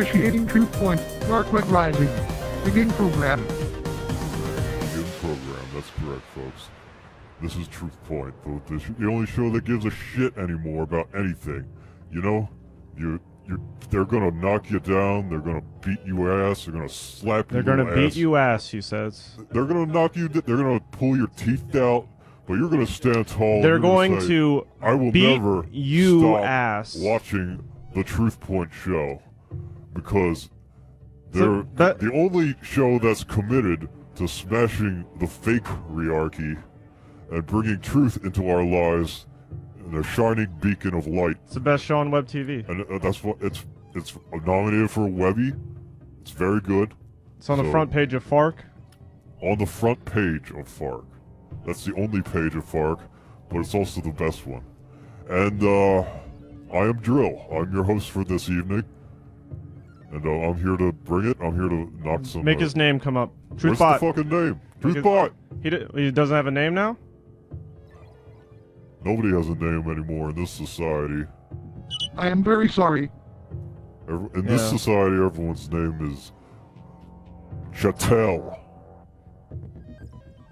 Initiating truth point. Dark web rising. Begin program. Begin program. That's correct, folks. This is Truth Point, the only show that gives a shit anymore about anything. You know, they're gonna knock you down. They're gonna beat you ass. They're gonna slap you. They're gonna beat you ass. He says. They're gonna knock you. They're gonna pull your teeth out. But you're gonna stand tall. They're going to I will beat never you stop ass. watching the Truth Point show because they're the only show that's committed to smashing the fake hierarchy and bringing truth into our lives in a shining beacon of light. It's the best show on web TV. And that's what it's nominated for a Webby. It's very good. It's on the front page of FARC. On the front page of FARC. That's the only page of FARC, but it's also the best one. And I am Dril. I'm your host for this evening. And I'm here to bring it. I'm here to knock some... Make his name come up. Where's the fucking name? TruthPoint! He doesn't have a name now? Nobody has a name anymore in this society. I am very sorry. In this society, everyone's name is Chattel.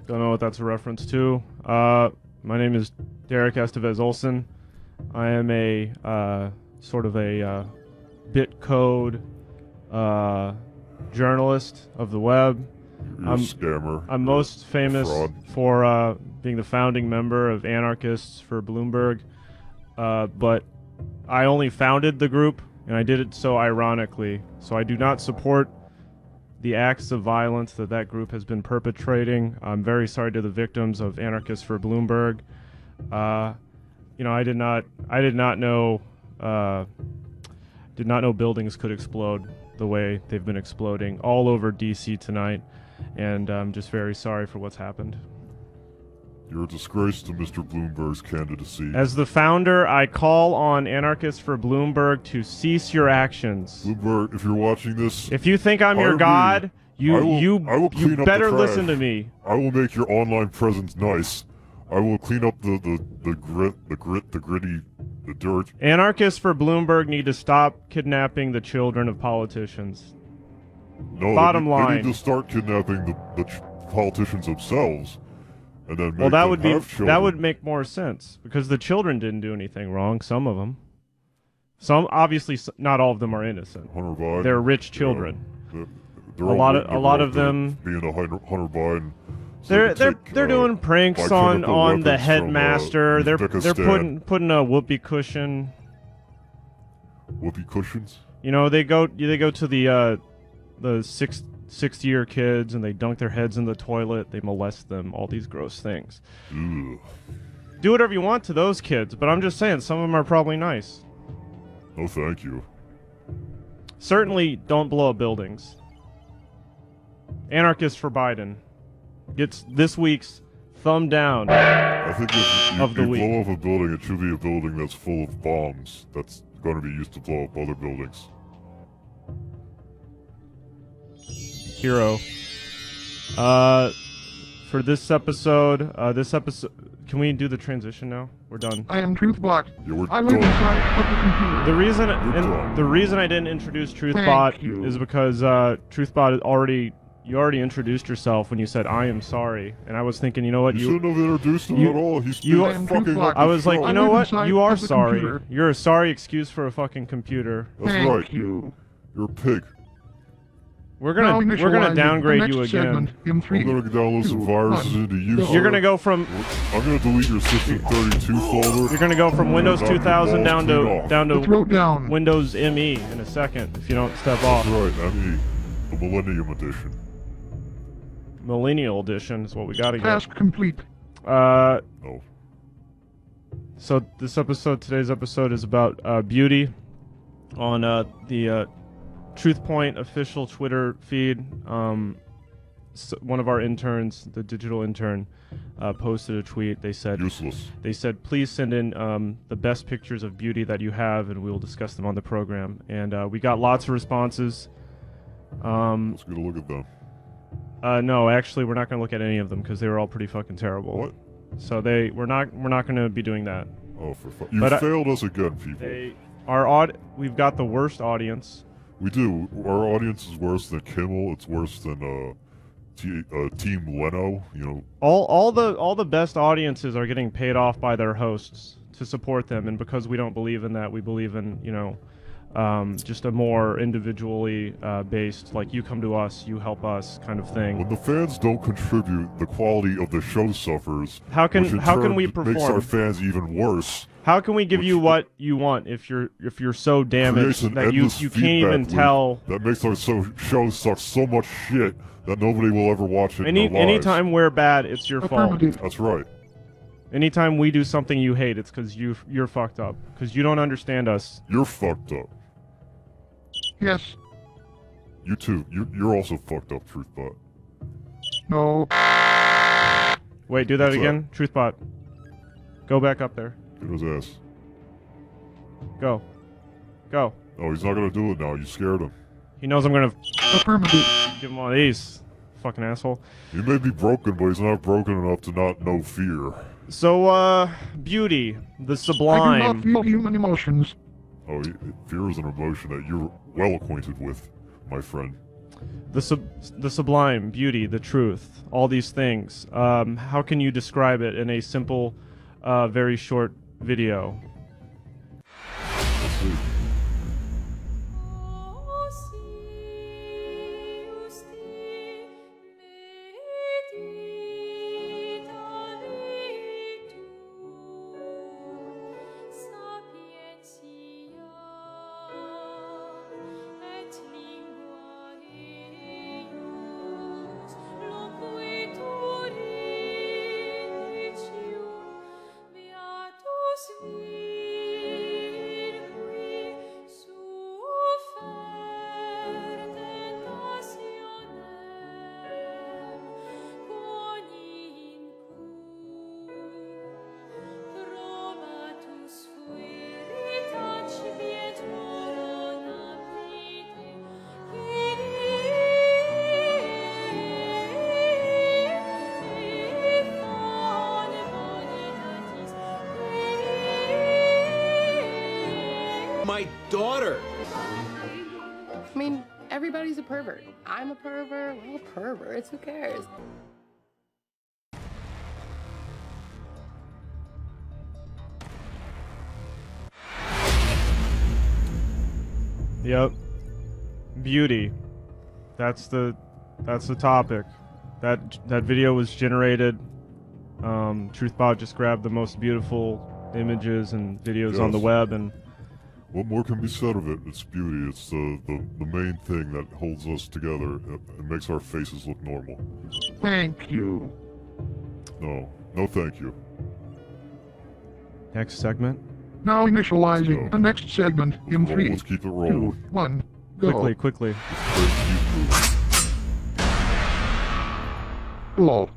Don't know what that's a reference to. My name is Derek Estevez-Olsen. I am a sort of a bit code journalist of the web. You're a scammer. I'm most famous for being the founding member of Anarchists for Bloomberg, but I only founded the group, and I did it so ironically. So I do not support the acts of violence that group has been perpetrating. I'm very sorry to the victims of Anarchists for Bloomberg. You know, I did not know buildings could explode the way they've been exploding all over DC tonight, and I'm just very sorry for what's happened. You're a disgrace to Mr. Bloomberg's candidacy. As the founder, I call on Anarchists for Bloomberg to cease your actions. Bloomberg, if you're watching this, if you think I'm your god, you better listen to me. I will make your online presence nice. I will clean up the gritty, the dirt. Anarchists for Bloomberg need to stop kidnapping the children of politicians. No, Bottom line. They need to start kidnapping the politicians themselves. And then well, that would make more sense because the children didn't do anything wrong. Some of them, obviously not all of them are innocent. Hunter Biden, they're rich children. A lot of them being a Hunter Biden. So they're doing pranks on the headmaster. They're putting a whoopee cushion. Whoopee cushions? You know, they go to the sixth-year kids and they dunk their heads in the toilet. They molest them. All these gross things. Ugh. Do whatever you want to those kids, but I'm just saying some of them are probably nice. No, thank you. Certainly don't blow up buildings. Anarchists for Biden gets this week's thumb down. I think if you week. blow up a building, it should be a building that's full of bombs that's going to be used to blow up other buildings. Hero. For this episode, can we do the transition now? We're done. I am TruthBot. Yeah, we're I live inside of the computer. The reason I didn't introduce TruthBot is because TruthBot you already introduced yourself when you said I am sorry, and I was thinking, you know what, you shouldn't have introduced him at all. He's fucking up I was like, you know what, you are sorry. Computer. You're a sorry excuse for a fucking computer. That's right. You're a pig. We're gonna downgrade you again. I'm gonna download some viruses into you. You're gonna go from. I'm gonna delete your System32 folder. You're gonna go from Windows 2000 down to Windows ME in a second if you don't step off. That's right, ME, the Millennium Edition. Millennial Edition is what we gotta get. Task complete. Oh. So today's episode is about beauty on the TruthPoint official Twitter feed. One of our interns, the digital intern, posted a tweet. They said, useless. They said, please send in the best pictures of beauty that you have, and we will discuss them on the program. And we got lots of responses. Let's get a look at them. No, actually, we're not going to look at any of them because they were all pretty fucking terrible. What? So we're not going to be doing that. Oh, for fuck! You failed us again, people. We've got the worst audience. We do. Our audience is worse than Kimmel. It's worse than Team Leno. You know. All the best audiences are getting paid off by their hosts to support them, and because we don't believe in that, we believe in, you know, just a more individually based, like, you come to us, you help us kind of thing. When the fans don't contribute, the quality of the show suffers. How can we perform? Makes our fans even worse. How can we give you what you want if you're so damaged that you can't even tell? That makes our show suck so much shit that nobody will ever watch it. Anytime we're bad, it's your fault. That's right. Anytime we do something you hate, it's because you're fucked up. Because you don't understand us. You're fucked up. Yes. You too. You're also fucked up, TruthBot. No. Wait, do that again? TruthBot. Go back up there. Get his ass. Go. Go. Oh, he's not gonna do it now. You scared him. He knows I'm gonna Affirmative. give him one of these. Fucking asshole. He may be broken, but he's not broken enough to not know fear. So, beauty, the sublime. I do not feel human emotions. Oh, fear is an emotion that you're well acquainted with, my friend. The sublime, beauty, the truth, all these things. How can you describe it in a simple, very short video? Let's see. My daughter! I mean, everybody's a pervert. I'm a pervert, we're all perverts, who cares? Yep. Beauty. That's the topic. That video was generated. TruthBot just grabbed the most beautiful images and videos on the web, and what more can be said of it? It's beauty. It's the main thing that holds us together. It makes our faces look normal. Thank you. No thank you. next segment. Now initializing the next segment in Well, 3, let's keep it 2, rolling. 1, go. Quickly. Lol.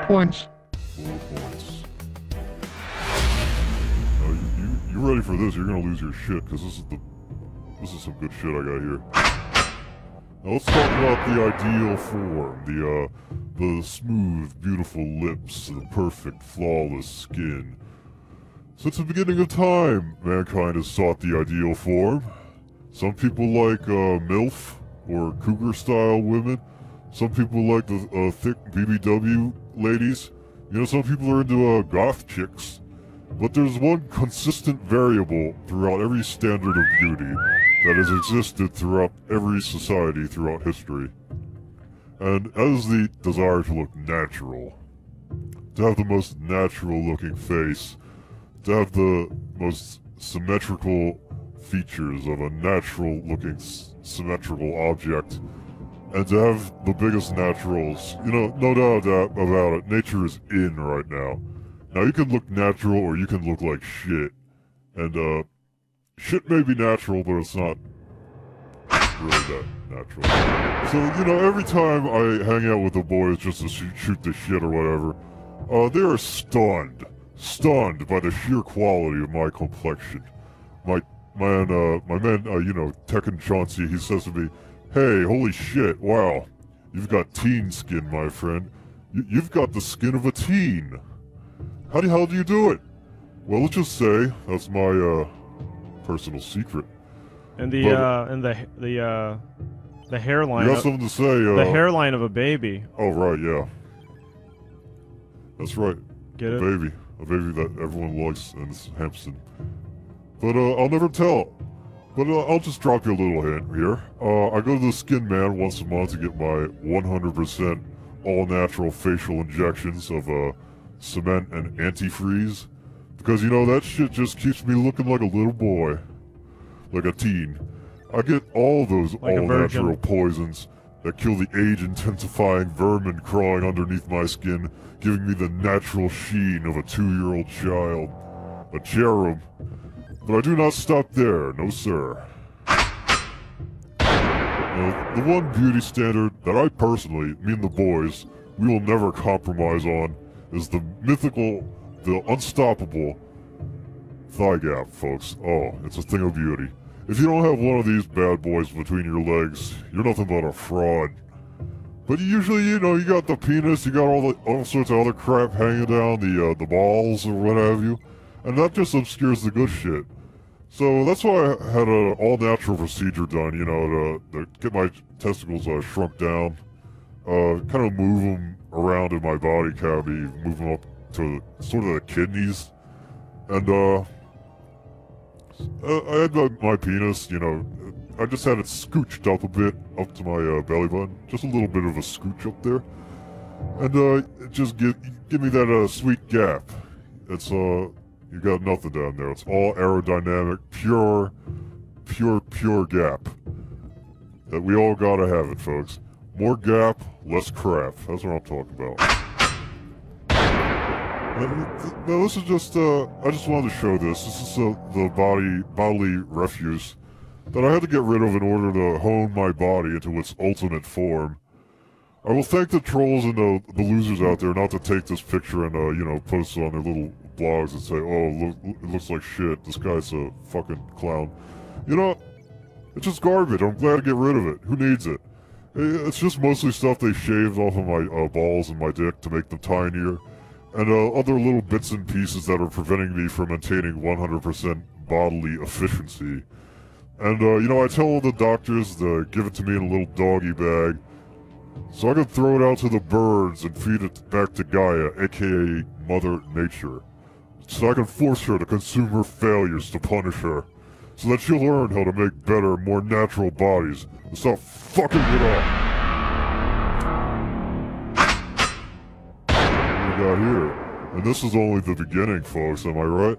Points. Full points. You ready for this? You're gonna lose your shit, because this is some good shit I got here. Now let's talk about the ideal form, the smooth, beautiful lips, the perfect, flawless skin. Since the beginning of time, mankind has sought the ideal form. Some people like MILF, or cougar-style women. Some people like the thick BBW ladies. You know, some people are into goth chicks. But there's one consistent variable throughout every standard of beauty that has existed throughout every society throughout history. And that is the desire to look natural. To have the most natural looking face. To have the most symmetrical features of a natural looking symmetrical object. And to have the biggest naturals. You know, no doubt about it, nature is in right now. Now, you can look natural or you can look like shit. And, shit may be natural, but it's not really that natural. So, you know, every time I hang out with the boys just to shoot the shit or whatever, they are stunned by the sheer quality of my complexion. My man, you know, Tekken Chauncey, he says to me, "Hey, holy shit, wow, you've got teen skin, my friend. You've got the skin of a teen. How the hell do you do it?" Well, let's just say, that's my, personal secret. And the hairline. You got something to say? The hairline of a baby. Oh right, yeah. That's right. Get it? A baby that everyone likes, and it's Hampson. But I'll never tell. But I'll just drop you a little hint here. I go to the Skin Man once a month to get my 100% all-natural facial injections of cement and antifreeze. Because, you know, that shit just keeps me looking like a little boy. Like a teen. I get all those like all-natural poisons that kill the age-intensifying vermin crawling underneath my skin, giving me the natural sheen of a 2-year-old child. A cherub. But I do not stop there, no sir. The one beauty standard that I personally, me and the boys, we will never compromise on is the mythical, the unstoppable thigh gap, folks. Oh, it's a thing of beauty. If you don't have one of these bad boys between your legs, you're nothing but a fraud. But usually, you know, you got the penis, you got all sorts of other crap hanging down, the balls or what have you, and that just obscures the good shit. So that's why I had an all-natural procedure done, you know, to get my testicles shrunk down, kind of move them around in my body cavity, move them up to sort of the kidneys, and I had my penis, you know, I just had it scooched up a bit, up to my belly button, just a little bit of a scooch up there, and just give me that sweet gap. It's you got nothing down there. It's all aerodynamic, pure gap. That we all gotta have it, folks. More gap, less crap. That's what I'm talking about. Now this is just, I just wanted to show this. This is the bodily refuse that I had to get rid of in order to hone my body into its ultimate form. I will thank the trolls and the losers out there not to take this picture and, you know, post it on their little blogs and say, oh, look, it looks like shit, this guy's a fucking clown. You know, it's just garbage. I'm glad to get rid of it. Who needs it? It's just mostly stuff they shaved off of my balls and my dick to make them tinier, and other little bits and pieces that are preventing me from maintaining 100% bodily efficiency. And, you know, I tell the doctors to give it to me in a little doggy bag, so I can throw it out to the birds and feed it back to Gaia, aka Mother Nature. So I can force her to consume her failures to punish her, so that she'll learn how to make better, more natural bodies and stop fucking it up. What we got here? And this is only the beginning, folks, am I right?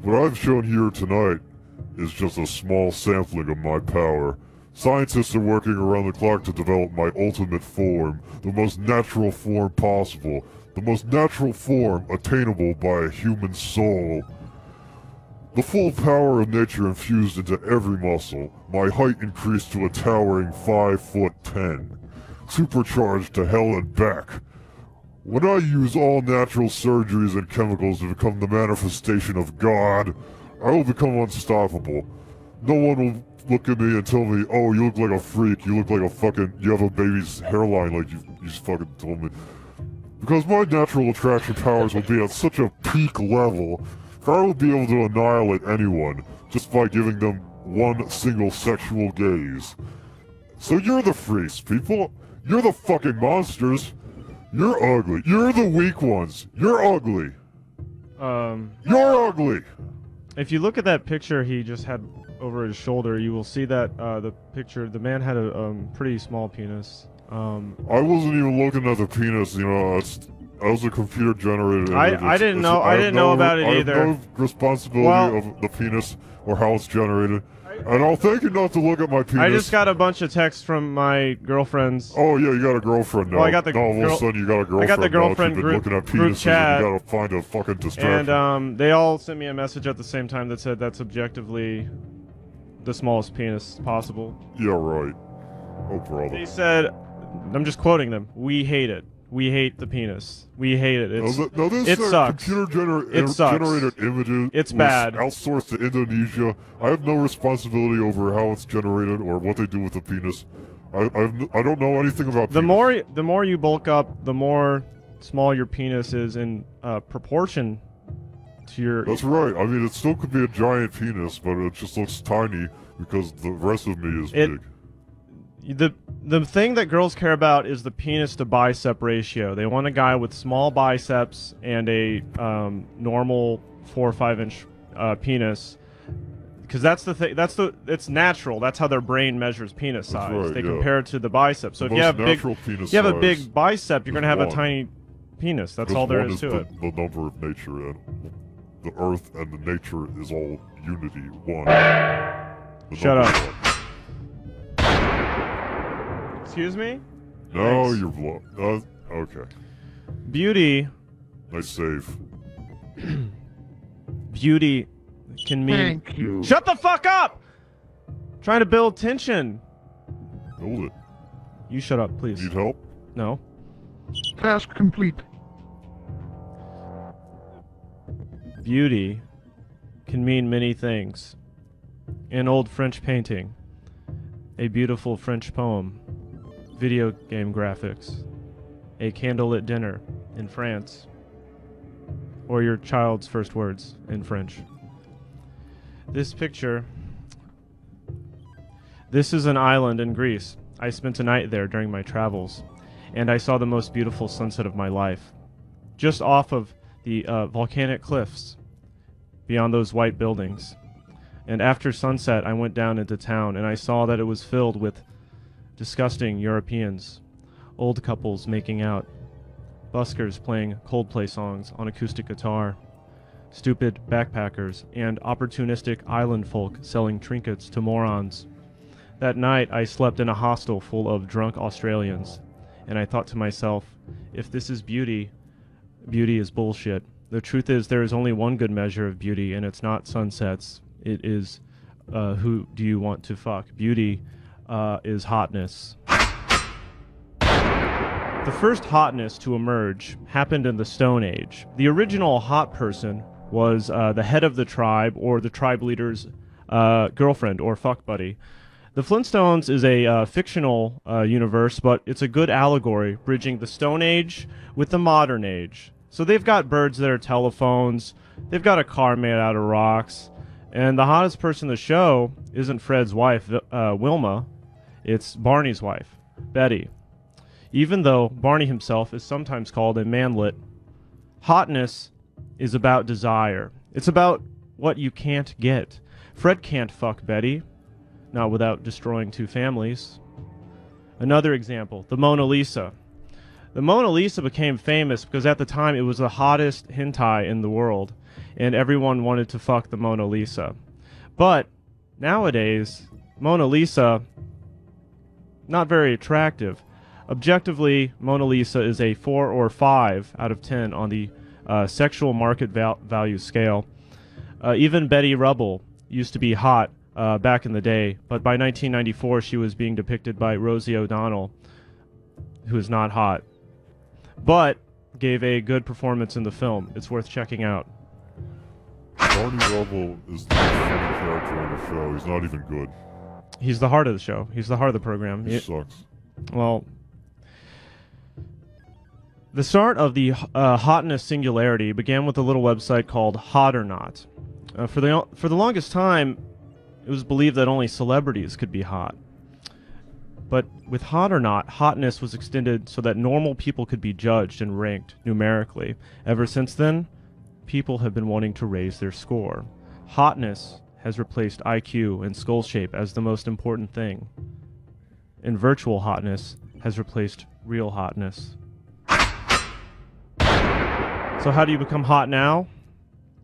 What I've shown here tonight is just a small sampling of my power. Scientists are working around the clock to develop my ultimate form, the most natural form possible, the most natural form attainable by a human soul. The full power of nature infused into every muscle, my height increased to a towering 5'10", supercharged to hell and back. When I use all natural surgeries and chemicals to become the manifestation of God, I will become unstoppable. No one will look at me and tell me, oh, you look like a freak, you look like a fucking, you have a baby's hairline like you fucking told me. Because my natural attraction powers will be at such a peak level, that I will be able to annihilate anyone just by giving them one single sexual gaze. So you're the freaks, people. You're the fucking monsters. You're ugly. You're the weak ones. You're ugly. You're ugly. If you look at that picture he just had over his shoulder, you will see that the man had a pretty small penis. I wasn't even looking at the penis, you know, I was a computer generated image. I didn't know about it either. I have no responsibility of the penis or how it's generated. And I'll thank you not to look at my penis. I just got a bunch of texts from my girlfriends. Oh yeah, you got a girlfriend now. Well, I got the all of a sudden you got a girlfriend. I got the girlfriend now. You've been looking at group penises chat. And you gotta find a fucking distraction. And they all sent me a message at the same time that said that's objectively the smallest penis possible. Yeah, right. Oh, brother. They said, I'm just quoting them, we hate it. We hate the penis. We hate it. It sucks. Computer-generated images. It's bad. Outsourced to Indonesia. I have no responsibility over how it's generated or what they do with the penis. I don't know anything about penis. The more you bulk up, the more small your penis is in proportion to your... That's right. I mean, it still could be a giant penis, but it just looks tiny Because the rest of me is big. The thing that girls care about is the penis to bicep ratio. They want a guy with small biceps and a normal 4 or 5 inch penis, because that's the thing. It's natural. That's how their brain measures penis size. Right, they compare it to the bicep. So if you have a big bicep, you're gonna have a tiny penis. That's all there is to it. The number of nature, and the earth and the nature is all unity. One. Shut up. Excuse me? No, Thanks. you're blown. Okay. Beauty. Nice save. Beauty can mean. Thank you. Shut the fuck up! Trying to build tension. Hold it. You shut up, please. Need help? No. Task complete. Beauty can mean many things. An old French painting. A beautiful French poem. Video game graphics. A candlelit dinner in France. Or your child's first words in French. This picture. This is an island in Greece. I spent a night there during my travels, and I saw the most beautiful sunset of my life. Just off of the volcanic cliffs, beyond those white buildings. And after sunset, I went down into town, and I saw that it was filled with disgusting Europeans, old couples making out, buskers playing Coldplay songs on acoustic guitar, stupid backpackers, and opportunistic island folk selling trinkets to morons. That night, I slept in a hostel full of drunk Australians, and I thought to myself, if this is beauty, beauty is bullshit. The truth is, there is only one good measure of beauty, and it's not sunsets. It is, who do you want to fuck? Beauty is hotness. The first hotness to emerge happened in the Stone Age. The original hot person was the head of the tribe, or the tribe leader's girlfriend or fuck buddy. The Flintstones is a fictional universe, but it's a good allegory, bridging the Stone Age with the modern age. So they've got birds that are telephones, they've got a car made out of rocks, and the hottest person in the show isn't Fred's wife, Wilma, it's Barney's wife, Betty. Even though Barney himself is sometimes called a manlet, hotness is about desire. It's about what you can't get. Fred can't fuck Betty, not without destroying 2 families. Another example, the Mona Lisa. The Mona Lisa became famous because at the time it was the hottest hentai in the world, and everyone wanted to fuck the Mona Lisa. But nowadays, Mona Lisa, not very attractive. Objectively, Mona Lisa is a 4 or 5 out of 10 on the sexual market value scale. Even Betty Rubble used to be hot back in the day, but by 1994 she was being depicted by Rosie O'Donnell, who is not hot, but gave a good performance in the film. It's worth checking out. Barney Rubble is the funny character on the show. He's not even good. He's the heart of the show. He's the heart of the program. He sucks. Well, the start of the hotness singularity began with a little website called Hot or Not. For the longest time, it was believed that only celebrities could be hot. But with Hot or Not, hotness was extended so that normal people could be judged and ranked numerically. Ever since then, people have been wanting to raise their score. Hotness has replaced IQ and skull shape as the most important thing. And virtual hotness has replaced real hotness. So how do you become hot now?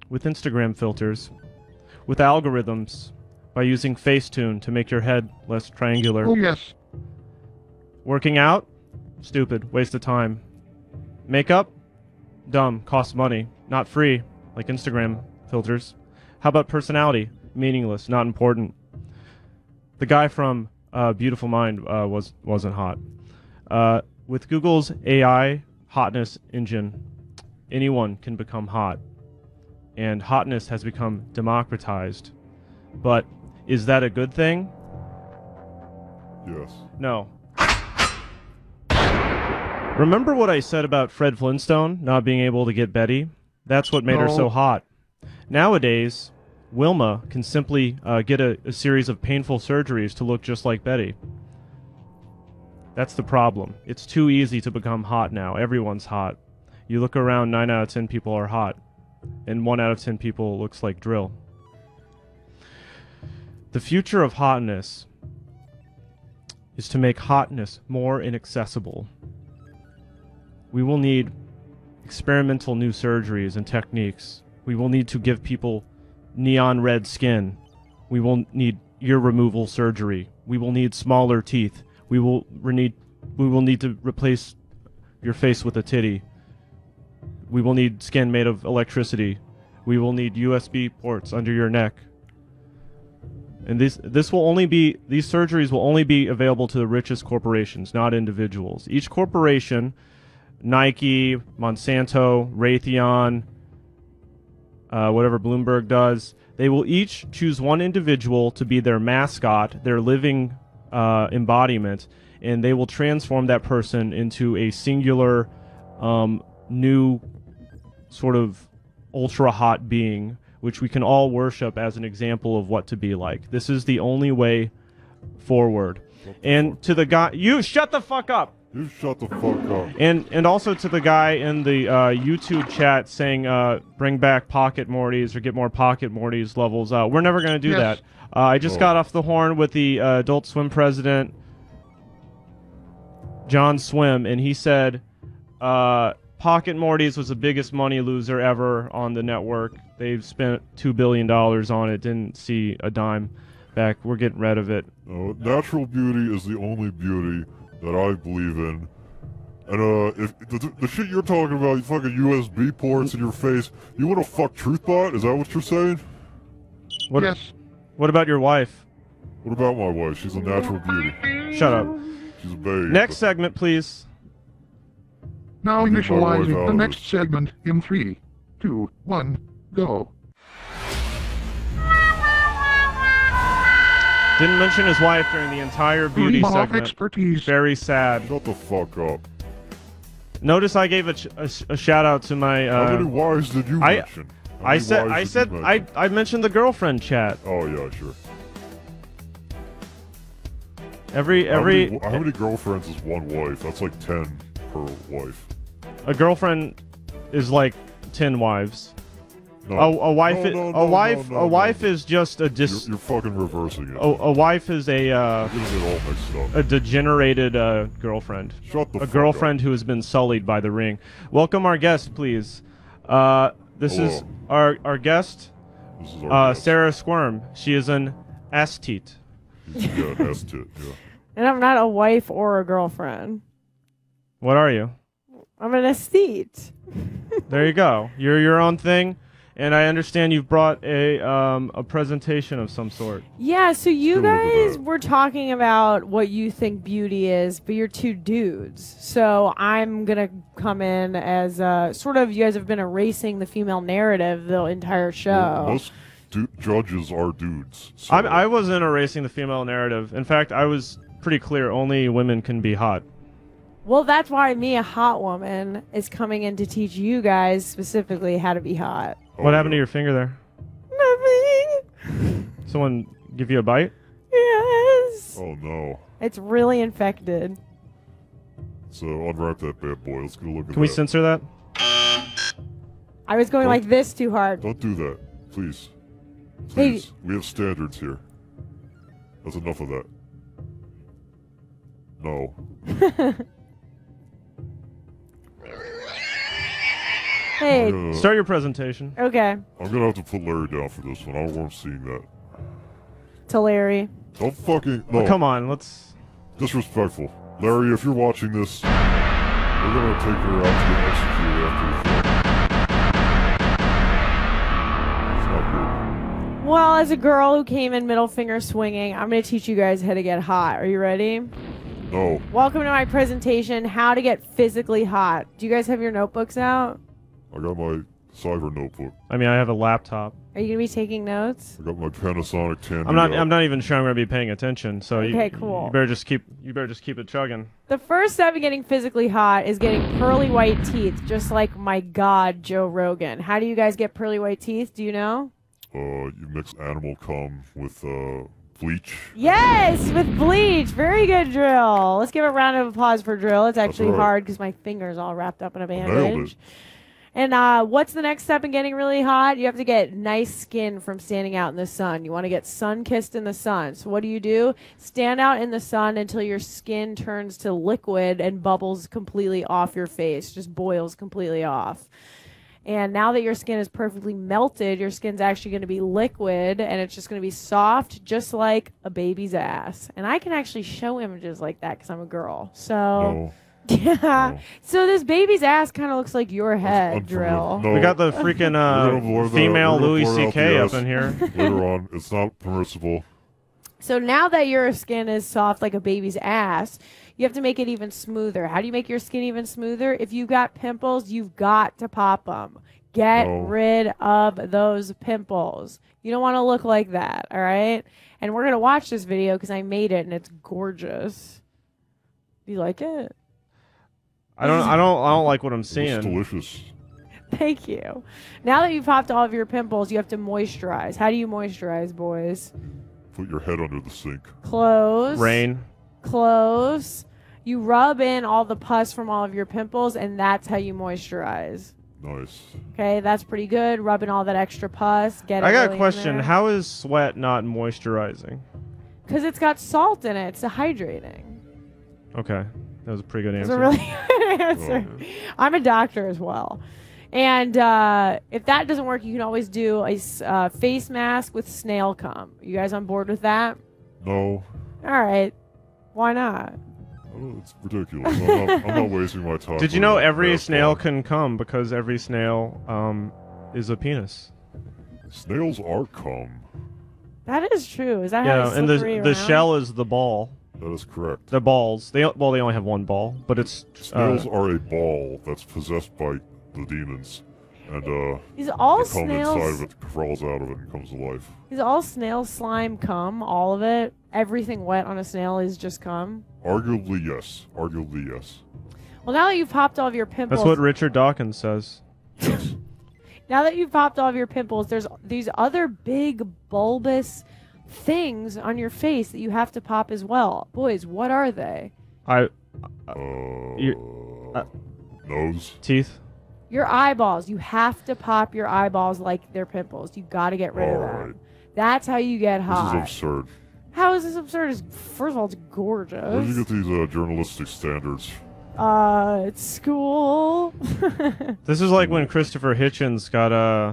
With Instagram filters, with algorithms, by using Facetune to make your head less triangular. Oh, yes. Working out? Stupid, waste of time. Makeup? Dumb, costs money, not free, like Instagram filters. How about personality? Meaningless, not important. The guy from Beautiful Mind wasn't hot. With Google's AI hotness engine, anyone can become hot. And hotness has become democratized. But is that a good thing? Yes. No. Remember what I said about Fred Flintstone not being able to get Betty? That's what made her so hot. Nowadays, Wilma can simply get a series of painful surgeries to look just like Betty. That's the problem. It's too easy to become hot now. Everyone's hot. You look around, 9 out of 10 people are hot. And 1 out of 10 people looks like Dril. The future of hotness is to make hotness more inaccessible. We will need experimental new surgeries and techniques. We will need to give people neon red skin. We will need ear removal surgery. We will need smaller teeth. We will need to replace your face with a titty. We will need skin made of electricity. We will need USB ports under your neck. And these surgeries will only be available to the richest corporations, not individuals. Each corporation, Nike, Monsanto, Raytheon, whatever Bloomberg does, they will each choose one individual to be their mascot, their living embodiment, and they will transform that person into a singular, new sort of ultra-hot being, which we can all worship as an example of what to be like. This is the only way forward. And to the guy... You shut the fuck up! You shut the fuck up. And also to the guy in the YouTube chat saying, bring back Pocket Mortys or get more Pocket Mortys levels out. We're never going to do that. I just got off the horn with the Adult Swim president, John Swim, and he said Pocket Mortys was the biggest money loser ever on the network. They've spent $2 billion on it, didn't see a dime back. We're getting rid of it. Natural beauty is the only beauty that I believe in. And if the shit you're talking about, you fucking USB ports in your face, you want to fuck TruthBot? Is that what you're saying? Yes. What about your wife? What about my wife? She's a natural beauty. Shut up. She's a babe. Next segment, please. Now initializing the next segment in 3, 2, 1, go. Didn't mention his wife during the entire beauty segment. Expertise. Very sad. Shut the fuck up. Notice I gave a shout out to my. How many wives did you mention? I mentioned the girlfriend chat. Oh yeah, sure. How many girlfriends is one wife? That's like 10 per wife. A girlfriend is like 10 wives. No. A wife is just a You're fucking reversing it. A wife is You're getting it all mixed up. a degenerated girlfriend. Shut the fuck up. A girlfriend who has been sullied by the ring. Welcome our guest, please. This is our guest. This is our guest. Sarah Squirm. She is an aesthete. Yeah, aesthete. Yeah. And I'm not a wife or a girlfriend. What are you? I'm an aesthete. There you go. You're your own thing. And I understand you've brought a presentation of some sort. Yeah, so you guys were talking about what you think beauty is, but you're two dudes. So I'm going to come in as sort of, you guys have been erasing the female narrative the entire show. Well, most judges are dudes. So. I wasn't erasing the female narrative. In fact, I was pretty clear only women can be hot. Well, that's why me, a hot woman, is coming in to teach you guys specifically how to be hot. What happened to your finger there? Nothing. Someone give you a bite? Yes. Oh no. It's really infected. So unwrap that bad boy. Let's get a look at that. Can we censor that? I was going like this too hard. Don't do that. Please. Please. Hey. We have standards here. That's enough of that. No. Hey. Start your presentation. Okay. I'm gonna have to put Larry down for this one. I don't want seeing that. To Larry. Don't fucking... No. Oh, come on, let's... Disrespectful. Larry, if you're watching this, we're gonna take her out to get executed after the show. It's not good. Well, as a girl who came in middle finger swinging, I'm gonna teach you guys how to get hot. Are you ready? No. Welcome to my presentation, how to get physically hot. Do you guys have your notebooks out? I got my cyber notebook. I mean, I have a laptop. Are you gonna be taking notes? I got my Panasonic Tandy. I'm not even sure I'm gonna be paying attention. So okay, cool. You better just keep it chugging. The first step in getting physically hot is getting pearly white teeth, just like my god, Joe Rogan. How do you guys get pearly white teeth? Do you know? you mix animal cum with bleach. Yes, with bleach. Very good, Dril. Let's give a round of applause for Dril. It's actually hard because my finger's all wrapped up in a bandage. And what's the next step in getting really hot? You have to get nice skin from standing out in the sun. You want to get sun-kissed in the sun. So what do? Stand out in the sun until your skin turns to liquid and bubbles completely off your face, just boils completely off. And now that your skin is perfectly melted, your skin's actually going to be liquid, and it's just going to be soft, just like a baby's ass. And I can actually show images like that because I'm a girl. So... No. Yeah. No. So this baby's ass kind of looks like your head, Dril. No. We got the freaking female Louis C.K. up in here. Later on, it's not permissible. So now that your skin is soft like a baby's ass, you have to make it even smoother. How do you make your skin even smoother? If you've got pimples, you've got to pop them. Get rid of those pimples. You don't want to look like that, all right? And we're going to watch this video because I made it and it's gorgeous. Do you like it? I don't like what I'm seeing. It's delicious. Thank you. Now that you've popped all of your pimples, you have to moisturize. How do you moisturize, boys? Put your head under the sink. Close. Rain. Close. You rub in all the pus from all of your pimples, and that's how you moisturize. Nice. Okay, that's pretty good. Rubbing all that extra pus. Get it I got really a question. in How is sweat not moisturizing? because it's got salt in it. It's hydrating. Okay. That was a pretty good That's answer. a really good answer. I'm a doctor as well. And if that doesn't work, you can always do a face mask with snail cum. You guys on board with that? No. All right. Why not? Oh, it's ridiculous. I'm not wasting my time. Did you know every snail can come because every snail is a penis? Snails are cum. That is true. Is that how Yeah, and the shell is the ball. That is correct. The balls. They only have one ball, but it's snails are a ball that's possessed by the demons, and is all the cum snails inside of it crawls out of it and comes to life. Is all snail slime cum? All of it? Everything wet on a snail is just cum? Arguably yes. Arguably yes. Well, now that you've popped all of your pimples, that's what Richard Dawkins says. Yes. Now that you've popped all of your pimples, there's these other big bulbous things on your face that you have to pop as well. Boys, what are they? Nose. Teeth. Your eyeballs. You have to pop your eyeballs like they're pimples. You got to get rid of them. Right. That's how you get hot. This is absurd. How is this absurd? First of all, it's gorgeous. Where did you get these journalistic standards? It's school. This is like when Christopher Hitchens got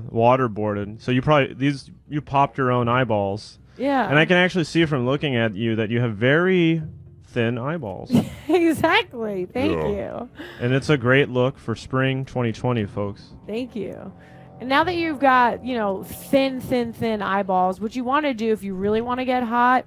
waterboarded. So you popped your own eyeballs. Yeah. And I can actually see from looking at you that you have very thin eyeballs. Exactly. Thank you. And it's a great look for spring 2020, folks. Thank you. And now that you've got, thin eyeballs, what you want to do if you really want to get hot,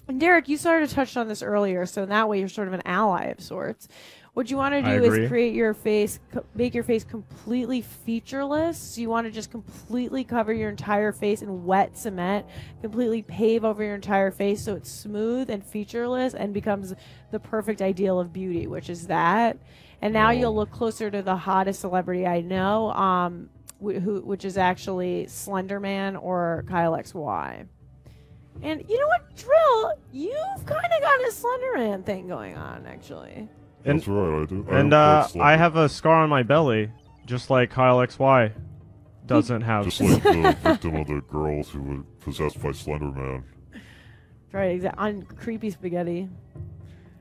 and Derek, you sort of touched on this earlier, so in that way you're sort of an ally of sorts. What you want to do is create your face, make your face completely featureless. So you want to just completely cover your entire face in wet cement, completely pave over your entire face so it's smooth and featureless and becomes the perfect ideal of beauty, which is that. And now you'll look closer to the hottest celebrity I know, which is actually Slender Man or Kyle XY. And you know what, Dril? You've kind of got a Slender Man thing going on, actually. That's right, I do. And I have a scar on my belly, just like Kyle XY doesn't have. Just like the victim of the girls who were possessed by Slender Man. Right, on Creepy Spaghetti.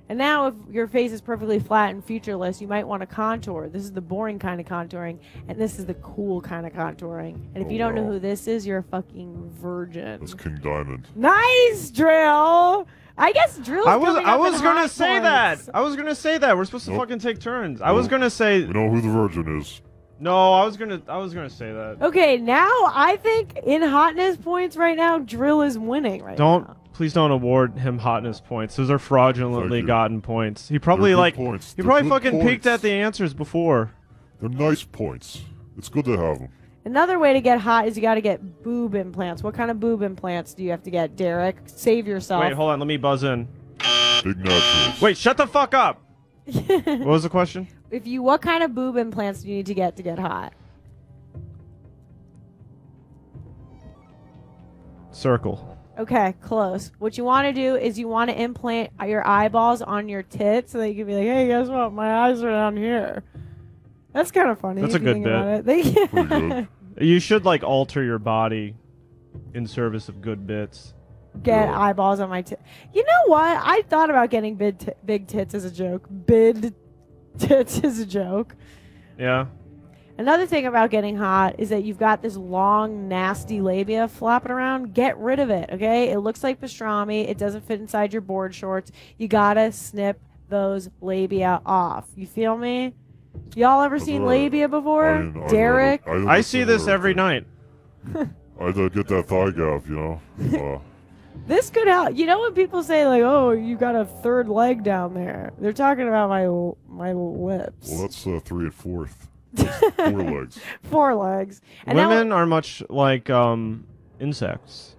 And now if your face is perfectly flat and featureless, you might want to contour. This is the boring kind of contouring, and this is the cool kind of contouring. And if you don't know who this is, you're a fucking virgin. That's King Diamond. Nice, Dril! I guess Drill's I was gonna say that. I was gonna say that. We're supposed to fucking take turns. I was gonna say. We know who the virgin is. No, I was gonna say that. Okay, now I think in hotness points right now, Dril is winning right now. Please don't award him hotness points. Those are fraudulently gotten points. He probably fucking peeked at the answers before. They're nice points. It's good to have them. Another way to get hot is you got to get boob implants. What kind of boob implants do you have to get, Derek? Save yourself. Wait, hold on. Let me buzz in. Big naturals. Wait, shut the fuck up. What was the question? What kind of boob implants do you need to get hot? Circle. Okay, close. What you want to do is you want to implant your eyeballs on your tits so that you can be like, hey, guess what? My eyes are down here. That's kind of funny. That's a good bit. Pretty good. You should like alter your body in service of good bits. Get eyeballs on my tits. You know what? I thought about getting big tits as a joke. Big tits as a joke. Yeah. Another thing about getting hot is that you've got this long, nasty labia flopping around. Get rid of it, okay? It looks like pastrami. It doesn't fit inside your board shorts. You gotta snip those labia off. You feel me? Y'all ever seen labia before? Derek? I see this every night. I had to get that thigh gap, you know? This could help. You know when people say, like, oh, you got a third leg down there? They're talking about my lips. Well, that's 3 and 4th. That's 4 legs. 4 legs. And women are much like insects.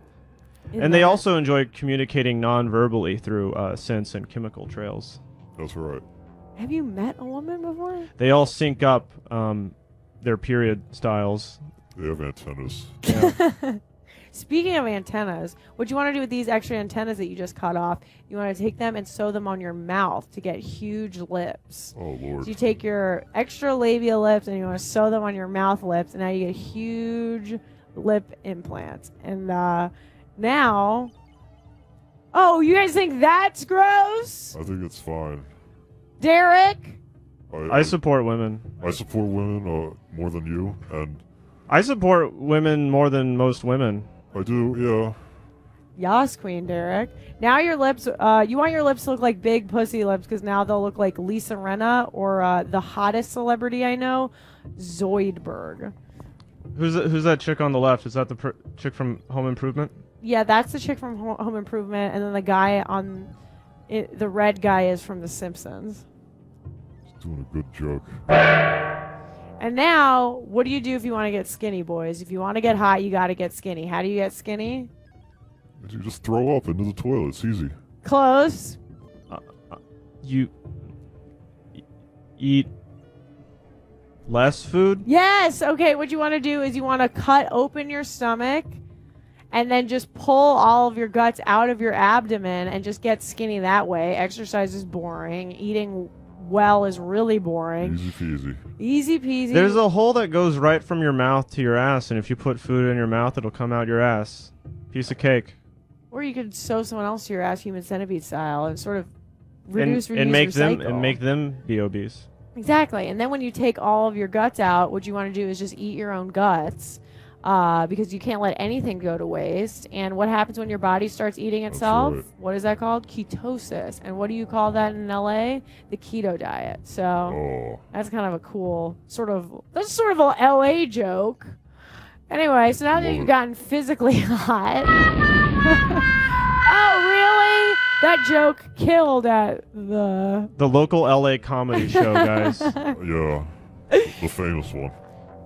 And they also enjoy communicating non-verbally through scents and chemical trails. That's right. Have you met a woman before? They all sync up their period styles. They have antennas. Yeah. Speaking of antennas, what you want to do with these extra antennas that you just cut off, you want to take them and sew them on your mouth to get huge lips. Oh, Lord. So you take your extra labia lips and you want to sew them on your mouth lips, and now you get huge lip implants. And now... Oh, you guys think that's gross? I think it's fine. Derek? I support women. I support women more than you, and... I support women more than most women. I do, yeah. Yas, Queen Derek. Now your lips, you want your lips to look like big pussy lips because now they'll look like Lisa Rinna or the hottest celebrity I know, Zoidberg. Who's that chick on the left? Is that the chick from Home Improvement? Yeah, that's the chick from Home Improvement, and then the guy on the red guy is from The Simpsons. He's doing a good joke. And now, what do you do if you want to get skinny, boys? If you want to get hot, you got to get skinny. How do you get skinny? You just throw up into the toilet. It's easy. Close. You eat less food? Yes. Okay, what you want to do is you want to cut open your stomach and then just pull all of your guts out of your abdomen and just get skinny that way. Exercise is boring. Eating well is really boring. Easy peasy. Easy peasy. There's a hole that goes right from your mouth to your ass, and if you put food in your mouth, it'll come out your ass. Piece of cake. Or you could sew someone else to your ass, human centipede style, and sort of reduce, and make recycle. make them be obese. Exactly. And then when you take all of your guts out, what you want to do is just eat your own guts. Because you can't let anything go to waste. And what happens when your body starts eating itself? That's right. What is that called? Ketosis. And what do you call that in LA? The keto diet. So that's kind of a cool that's sort of a LA joke. Anyway, so now that you've gotten physically hot. Oh, really? That joke killed at the local LA comedy show, guys. Yeah, the famous one.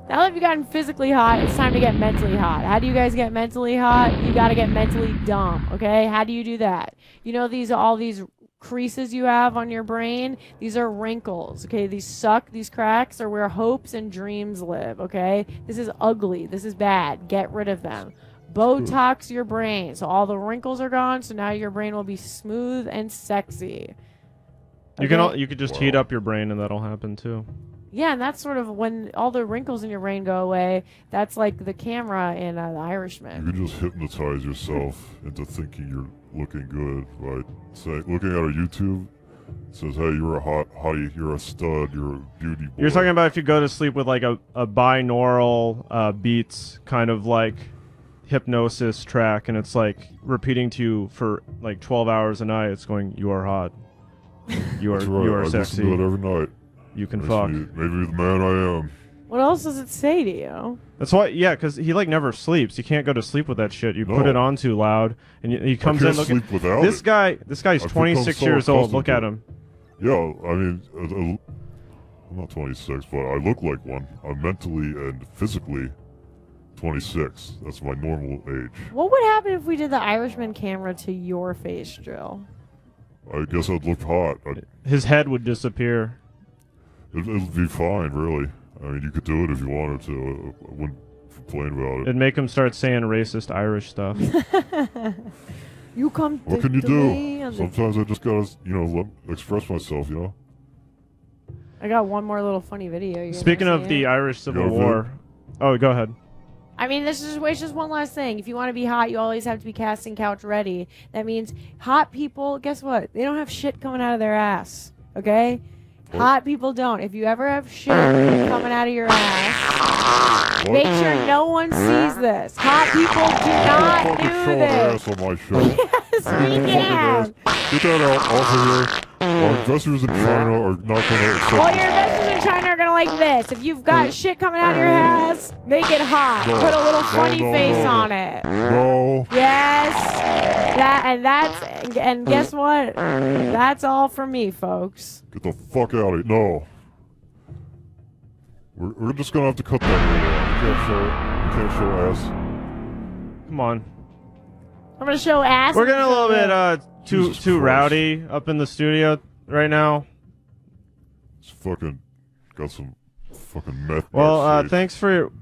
Now that you've gotten physically hot, it's time to get mentally hot. How do you guys get mentally hot? You got to get mentally dumb, okay? How do you do that? You know all these creases you have on your brain? These are wrinkles, okay? These cracks are where hopes and dreams live, okay? This is ugly. This is bad. Get rid of them. Botox your brain. So all the wrinkles are gone, so now your brain will be smooth and sexy. Okay? You could just heat up your brain and that'll happen too. Yeah, and that's sort of when all the wrinkles in your brain go away. That's like the camera in The Irishman. You can just hypnotize yourself into thinking you're looking good by looking at a YouTube. It says, hey, you're a hottie, you're a stud, you're a beauty boy. You're talking about if you go to sleep with like a binaural beats kind of like hypnosis track, and it's like repeating to you for like 12 hours a night. It's going, you are hot. You are, right. you are I sexy. listen to it every night. You can fuck. Maybe the man I am. What else does it say to you? That's why, yeah, because he like never sleeps. You can't go to sleep with that shit. You put it on too loud, and he comes in looking. Sleep without this it. guy, this guy's 26 years old. Look at him. Yeah, I mean, I'm not 26, but I look like one. I'm mentally and physically 26. That's my normal age. What would happen if we did the Irishman camera to your face, Drill? I guess I'd look hot. His head would disappear. It'll be fine, really. I mean, you could do it if you wanted to. complain about it. It'd make him start saying racist Irish stuff. You come. What can you do? Sometimes I just gotta, express myself. I got one more little funny video. Speaking of the Irish Civil War. Oh, go ahead. I mean, it's just one last thing. If you want to be hot, you always have to be casting couch ready. That means hot people, guess what? They don't have shit coming out of their ass. Okay? What? Hot people don't. If you ever have shit coming out of your ass, make sure no one sees this. Hot people do not do this. Ass on my show. Yes, we can. Get that out off of here. Our investors in China are not going to accept Well, your investors in China are going to like this. If you've got shit coming out of your ass, make it hot. No. Put a little funny face no. on it. No. Yes. And guess what? That's all from me, folks. Get the fuck out of here. No. We're just going to have to cut that video. We can't show ass. Come on. I'm going to show ass. We're getting a little bit too rowdy up in the studio right now. It's fucking got some fucking meth. Well, thanks for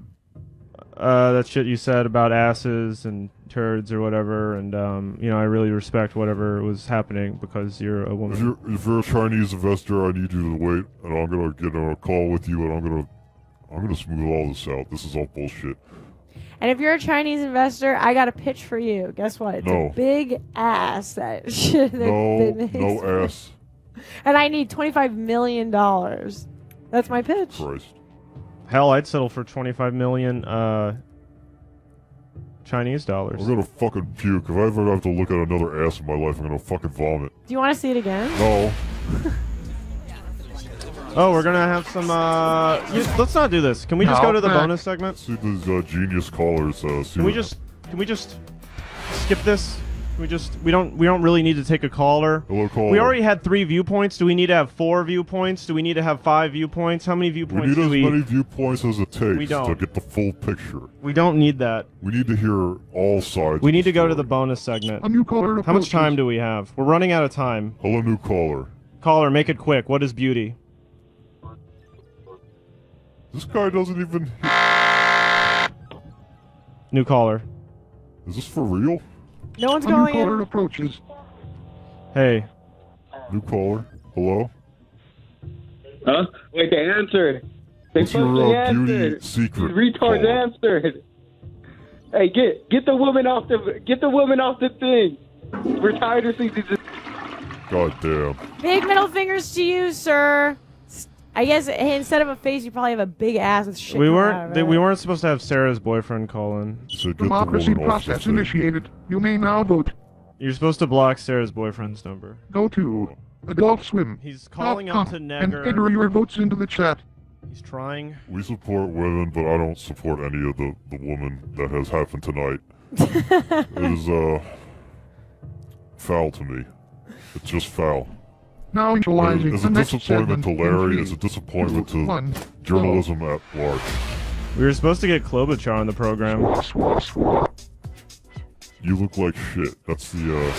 that shit you said about asses and turds or whatever, and I really respect whatever was happening because you're a woman. If you're a Chinese investor, I need you to wait, and I'm gonna get on a call with you, and I'm gonna smooth all this out. This is all bullshit. And if you're a Chinese investor, I got a pitch for you. Guess what? It's a big ass. That shit. No ass. And I need $25 million. That's my pitch. Christ. Hell, I'd settle for 25 million Chinese dollars. I'm gonna fucking puke. If I ever have to look at another ass in my life, I'm gonna fucking vomit. Do you want to see it again? No. Oh, we're gonna have some. Let's not do this. Can we just go to the bonus segment? See these genius callers. Can we just skip this? We don't really need to take a caller. Hello, caller. We already had 3 viewpoints. Do we need to have 4 viewpoints? Do we need to have 5 viewpoints? How many viewpoints do we? We need as many viewpoints as it takes to get the full picture. We don't need that. We need to hear all sides. We need to go to the bonus segment. A new caller. How much time do we have? We're running out of time. Hello, new caller. Caller, make it quick. What is beauty? This guy doesn't even... New caller. Is this for real? No one's A going new caller in. approaches. Hey. New caller. Hello? Huh? Wait, they answered. They What's your fucking beauty answered. secret? These retards caller? answered. Hey, get the woman off the thing. We're tired of seeing these. God damn. Big middle fingers to you, sir. I guess instead of a face, you probably have a big ass with shit. We coming out of weren't. it. We weren't supposed to have Sarah's boyfriend call in. So get Democracy the woman off the process thing. initiated. You may now vote. You're supposed to block Sarah's boyfriend's number. Go to Adult Swim. He's calling up to and Negger. enter your votes into the chat. He's trying. We support women, but I don't support any of the woman that has happened tonight. It is, foul to me. It's just foul. Now initializing It's the a next disappointment segment to in Larry. 3, It's a disappointment 2, 1, to journalism at large. We were supposed to get Klobuchar on the program. You look like shit. That's the,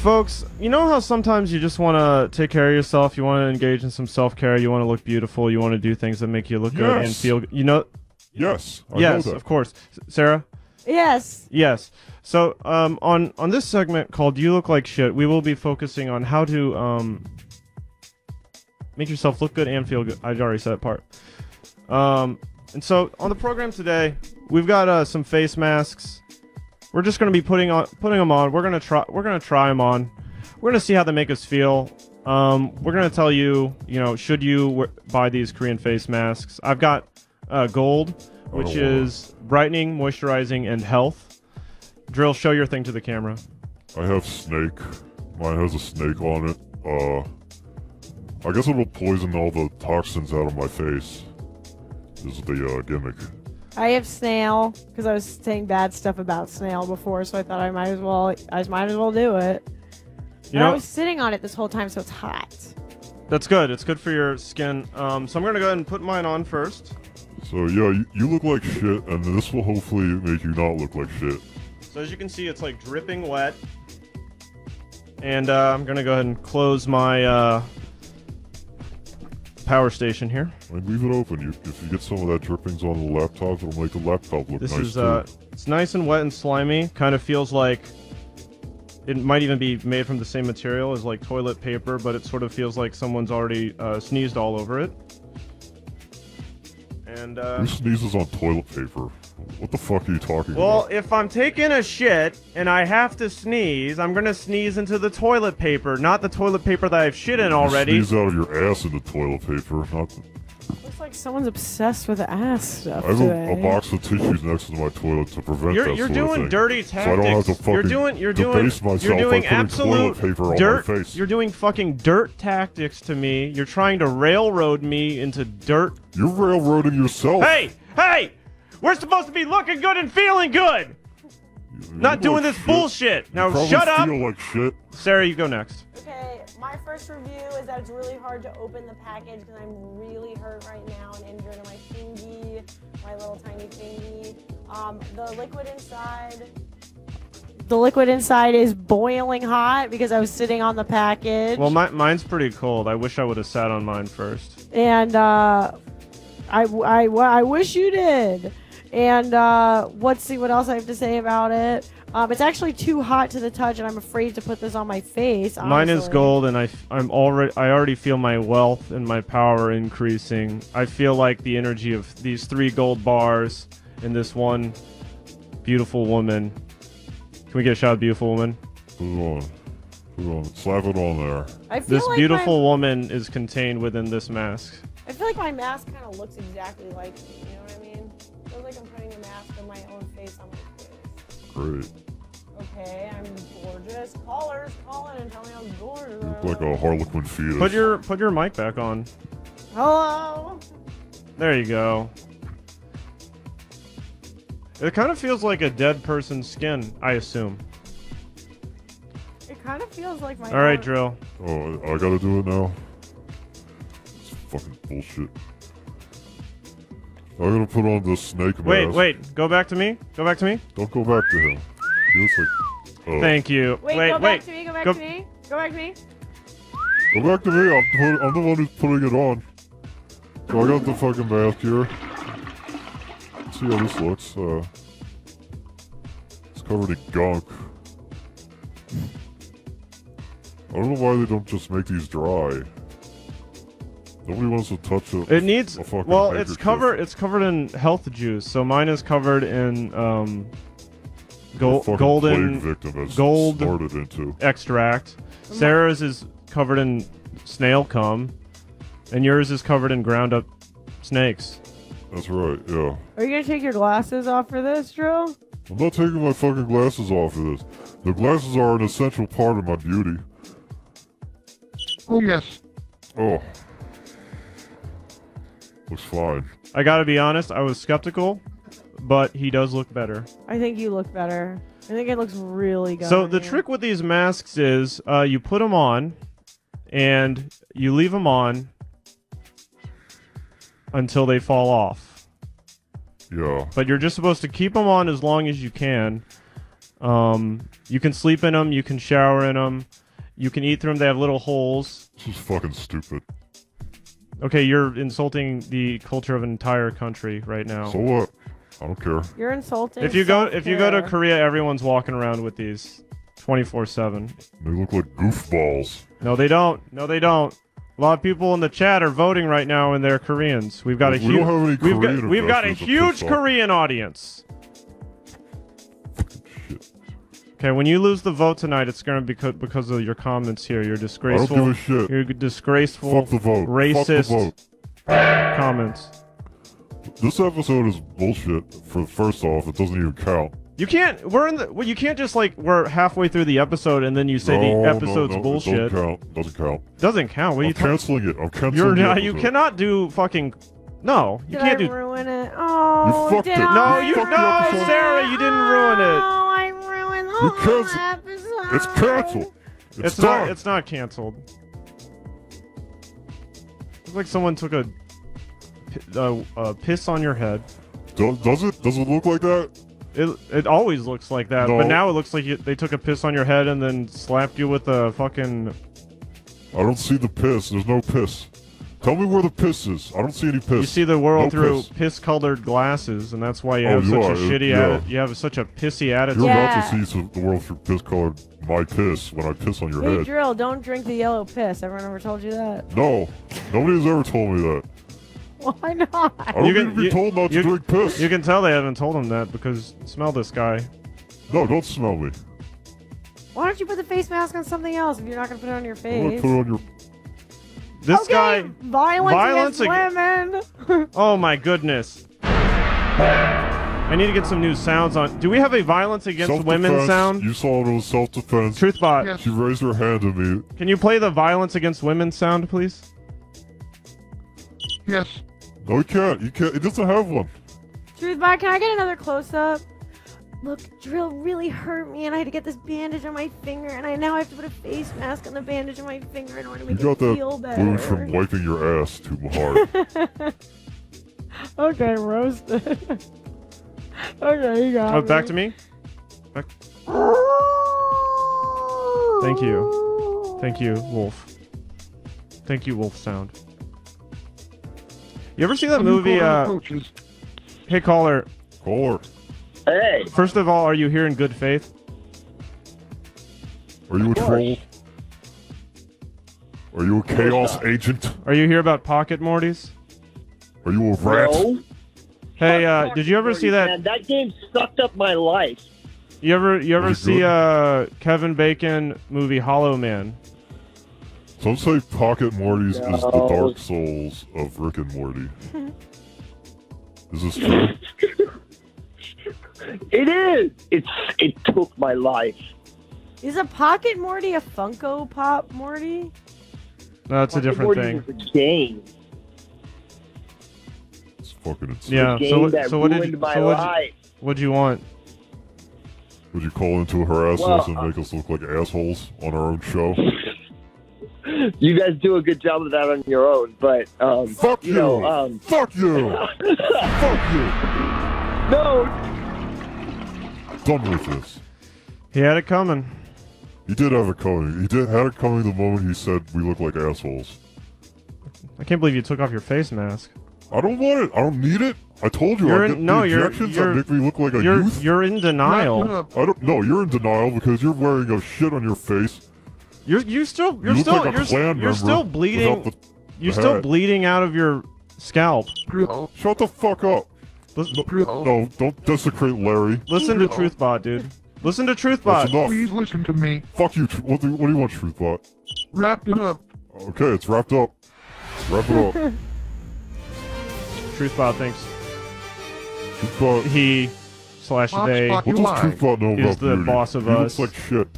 Folks, you know how sometimes you just want to take care of yourself, you want to engage in some self-care, you want to look beautiful, you want to do things that make you look good and feel... You know... Yes. I yes, know that. of course. Sarah? Yes. Yes. So, on this segment called You Look Like Shit, we will be focusing on how to, make yourself look good and feel good. I already said that part. And so, on the program today, we've got, some face masks. We're just going to be putting them on. We're going to try them on. We're going to see how they make us feel. We're going to tell you, should you buy these Korean face masks. I've got, gold, which is brightening, moisturizing, and health. Drill, show your thing to the camera. I have snake. Mine has a snake on it. I guess it'll poison all the toxins out of my face. Is the gimmick. I have snail because I was saying bad stuff about snail before, so I thought I might as well do it. I was sitting on it this whole time, so it's hot. That's good. It's good for your skin. So I'm gonna go ahead and put mine on first. So yeah, you look like shit, and this will hopefully make you not look like shit. So as you can see, it's like dripping wet. And I'm gonna go ahead and close my power station here. I mean, leave it open. If you get some of that drippings on the laptop, it'll make the laptop look This nice is too. it's nice and wet and slimy. Kind of feels like it might even be made from the same material as like toilet paper, but it sort of feels like someone's already sneezed all over it. And Who sneezes on toilet paper? What the fuck are you talking about? well, if I'm taking a shit and I have to sneeze, I'm gonna sneeze into the toilet paper, not the toilet paper that I've shit in already. You sneeze out of your ass into toilet paper, not the... Looks like someone's obsessed with ass stuff I have today. a box of tissues next to my toilet to prevent that You're sort of doing thing. dirty So I don't have to tactics. fucking debase myself you're doing by putting absolute toilet paper dirt. on my face. You're doing fucking dirt tactics to me. You're trying to railroad me into dirt. You're railroading yourself. Hey! Hey! We're supposed to be looking good and feeling good! Not doing this bullshit! Now You shut up! feel like shit. Sarah, you go next. Okay, my first review is that it's really hard to open the package because I'm really hurt right now and injured in my fingy, my little tiny fingy. The liquid inside is boiling hot because I was sitting on the package. Well, mine's pretty cold. I wish I would have sat on mine first. And I wish you did. And let's see what else I have to say about it. It's actually too hot to the touch, and I'm afraid to put this on my face. Honestly. Mine is gold, and I already feel my wealth and my power increasing. I feel like the energy of these 3 gold bars and this one beautiful woman. Can we get a shot of beautiful woman? Put it on. Put it on. Slap it on there. I feel This like beautiful woman is contained within this mask. I feel like my mask kind of looks exactly like me. You know what I mean? I feel like I'm putting a mask of my own face on my face. Great. Okay, I'm gorgeous. Callers, call in and tell me I'm gorgeous. You look like a Harlequin fetus. Put your mic back on. Hello. There you go. It kind of feels like a dead person's skin, I assume. It kind of feels like my. All right, Drill. Oh, I gotta do it now? It's fucking bullshit. I'm gonna put on the snake mask. Wait. Go back to me. Go back to me. Don't go back to him. He looks like... Oh. Thank you. Wait, go back to me. Go back to me. Go back to me. Go back to me. I'm the one who's putting it on. So I got the fucking mask here. Let's see how this looks. It's covered in gunk. I don't know why they don't just make these dry. Nobody wants to touch it. It needs. A fucking Well, it's handkerchief. It's covered in health juice. So mine is covered in The fucking golden plague victim has gold snorted into. extract. Sarah's is covered in snail cum, and yours is covered in ground up snakes. That's right. Yeah. Are you gonna take your glasses off for this, Drill? I'm not taking my fucking glasses off for this. The glasses are an essential part of my beauty. Oh, yes. Oh. Looks fine. I gotta be honest, I was skeptical, but he does look better. I think you look better. I think it looks really good. So on the you. trick with these masks is you put them on, and you leave them on until they fall off. Yeah. But you're just supposed to keep them on as long as you can. You can sleep in them, you can shower in them, you can eat through them. They have little holes. This is fucking stupid. Okay, you're insulting the culture of an entire country right now. So what? I don't care. You're insulting. If you go to self-care. Korea, everyone's walking around with these 24/7. They look like goofballs. No, they don't. No, they don't. A lot of people in the chat are voting right now, and they're Koreans. We've got a We huge. don't have any Korean We've got a investors huge pissed off. Korean audience. Shit. Okay, when you lose the vote tonight, it's gonna be because of your comments here. You're disgraceful. I don't give a shit. You're disgraceful. Fuck the vote. Racist Fuck the vote. comments. This episode is bullshit. First off, it doesn't even count. You can't. You can't just like we're halfway through the episode and then you say No, the episode's no, bullshit. It doesn't count. Doesn't count. Doesn't count. What are I'm you talking? canceling it. I'm canceling You're the not. episode. You cannot do fucking. No, you Did can't I do. ruin it? Oh, You fucked did it. I? No, you fucked the no, episode. Sarah, you didn't ruin it. Oh, I ruined the You whole canceled. episode. It's canceled. It's not. done. It's not canceled. It's like someone took a piss on your head. Does it? Does it look like that? It always looks like that, No. but now it looks like they took a piss on your head and then slapped you with a fucking. I don't see the piss. There's no piss. Tell me where the piss is. I don't see any piss. You see the world through piss. piss-colored glasses, and that's why you have such a shitty you have such a pissy attitude. You're about to see the world through piss-colored my piss when I piss on your head. Dril, don't drink the yellow piss. Everyone ever told you that? No. Nobody's ever told me that. Why not? I don't need to be told not to drink piss. You can tell they haven't told him that because smell this guy. No, don't smell me. Why don't you put the face mask on something else if you're not going to put it on your face? I'm going to put it on your... This guy... Violence against women! Oh my goodness. I need to get some new sounds on. Do we have a violence against women sound? You saw it was self-defense. Truthbot. Yes. She raised her hand to me. Can you play the violence against women sound, please? Yes. No, he can't. He can't. He doesn't have one. Truthbot, can I get another close-up? Look, Dril really hurt me, and I had to get this bandage on my finger, and I now have to put a face mask on the bandage on my finger in order to make it feel better. You got that blue from wiping your ass too hard. Okay, roasted. Okay, you got back to me? Back. Thank you. Thank you, Wolf. Thank you, Wolf Sound. You ever see that movie, Hey, caller. Caller. Hey. First of all, are you here in good faith? Are you a troll? Are you a chaos agent? Are you here about Pocket Mortys? Are you a rat? No. Hey, did you ever see that? Man, that game sucked up my life. You ever see Kevin Bacon movie Hollow Man? Some say Pocket Mortys is the Dark Souls of Rick and Morty. Is this true? It is. It took my life. Is a Pocket Morty a Funko Pop Morty? No, that's a different thing. Is a game. It's fucking insane. Yeah. What'd you want? Would you call into harass us and make us look like assholes on our own show? You guys do a good job of that on your own, but fuck you! Fuck you! Fuck you! No. Done with this. He had it coming. He did have it coming. He had it coming the moment he said we look like assholes. I can't believe you took off your face mask. I don't want it. I don't need it. I told you. I get injections that make me look like a youth. You're in denial. I don't. No, you're in denial because you're wearing a shit on your face. You're still bleeding. You're still bleeding out of your scalp. Shut the fuck up. No, don't desecrate Larry. Listen to Truthbot, dude. Listen to Truthbot. Please listen to me. Fuck you. What do you want, Truthbot? Wrap it up. Okay, it's wrapped up. Wrap it up. Truthbot thinks Truthbot. He/they what does Truthbot know is about the beauty? boss of he us. looks like shit.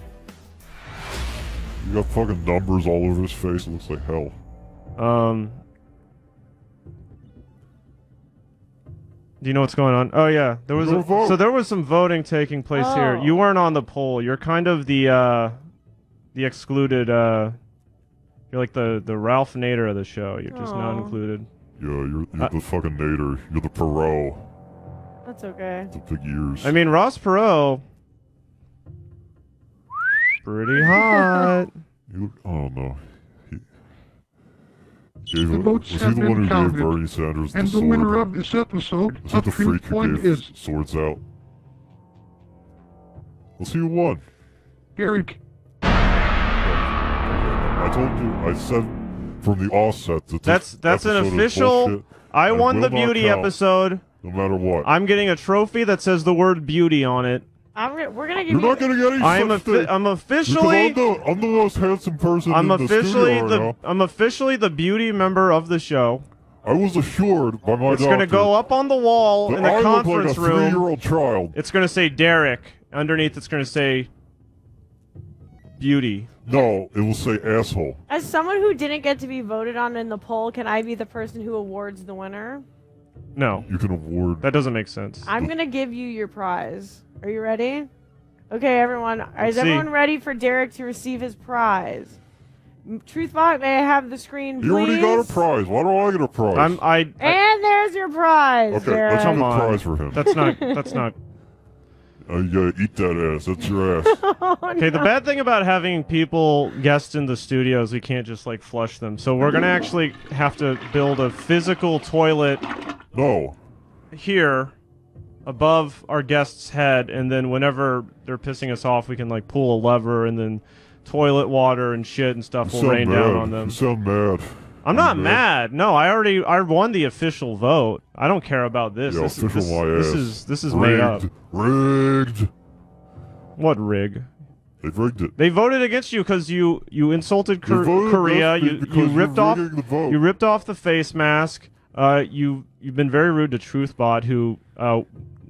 You got fucking numbers all over his face. It looks like hell. Do you know what's going on? Oh yeah, there was some voting taking place here. You weren't on the poll. You're kind of the excluded. You're like the Ralph Nader of the show. You're just not included. Yeah, you're the fucking Nader. You're the Perot. That's okay. The big ears. I mean, Ross Perot, pretty hot. I don't know. The votes was he have the been one who counted, gave Bernie Sanders and the sword? the winner of this episode Was it the freak who TRUTHPOINT gave is swords out? Let's see who won. Derek. I told you. I said from the offset that that's an official. I won the beauty episode. No matter what. I'm getting a trophy that says the word beauty on it. We're gonna give You're not gonna get any such thing. I'm officially. I'm the most handsome person in the studio right now. I'm officially the beauty member of the show. I was assured by my It's gonna go up on the wall in the conference room. Like a 3-year-old child. It's gonna say Derek. Underneath, it's gonna say beauty. No, it will say asshole. As someone who didn't get to be voted on in the poll, can I be the person who awards the winner? No. You can award. That doesn't make sense. I'm gonna give you your prize. Are you ready? Okay, everyone. Is everyone ready for Derek to receive his prize? Truthbot, may I have the screen, please? You already got a prize. Why don't I get a prize? And there's your prize. Okay, Derek. let's have a prize for him. That's not. You gotta eat that ass. That's your ass. Okay, the bad thing about having people guest in the studio is we can't just like flush them. So we're gonna actually have to build a physical toilet. No. Here, above our guest's head, and then whenever they're pissing us off, we can like pull a lever, and then toilet water and shit and stuff will rain down on them. You sound mad. I'm not mad. No, I won the official vote. I don't care about this. Yeah, this is rigged. made up. Rigged. What rig? They rigged it. They voted against you because you insulted Korea. You ripped off the face mask. You've been very rude to TruthBot, who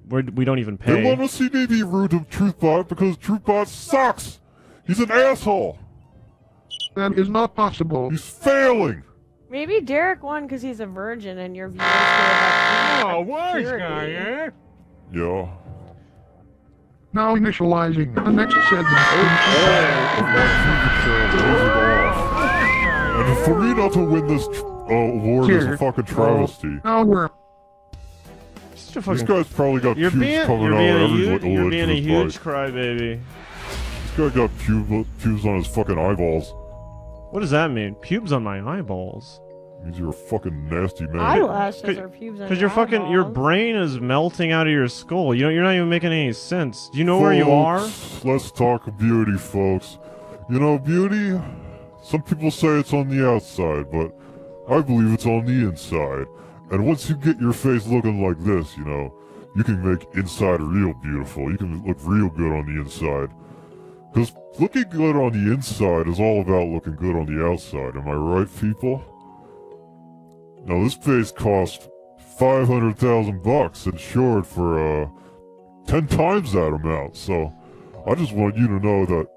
we don't even pay. They want to see me be rude to TruthBot because TruthBot sucks. He's an asshole. That is not possible. He's failing. Maybe Derek won because he's a virgin and your viewers care about wise guy, eh? Yeah. Now initializing the next segment. And for me not to win this award is a fucking travesty. Now we're... This guy's probably got pubes coming out of every You're being a huge crybaby. This guy got pubes on his fucking eyeballs. What does that mean? Pubes on my eyeballs? It means you're a fucking nasty man. Eyelashes or pubes on your fucking your brain is melting out of your skull. You're not even making any sense. Do you know where you are? Let's talk beauty, folks. You know, beauty, some people say it's on the outside, but I believe it's on the inside. And once you get your face looking like this, you know, you can make inside real beautiful. You can look real good on the inside. Because looking good on the inside is all about looking good on the outside. Am I right, people? Now, this face cost $500,000 insured for 10 times that amount. So, I just want you to know that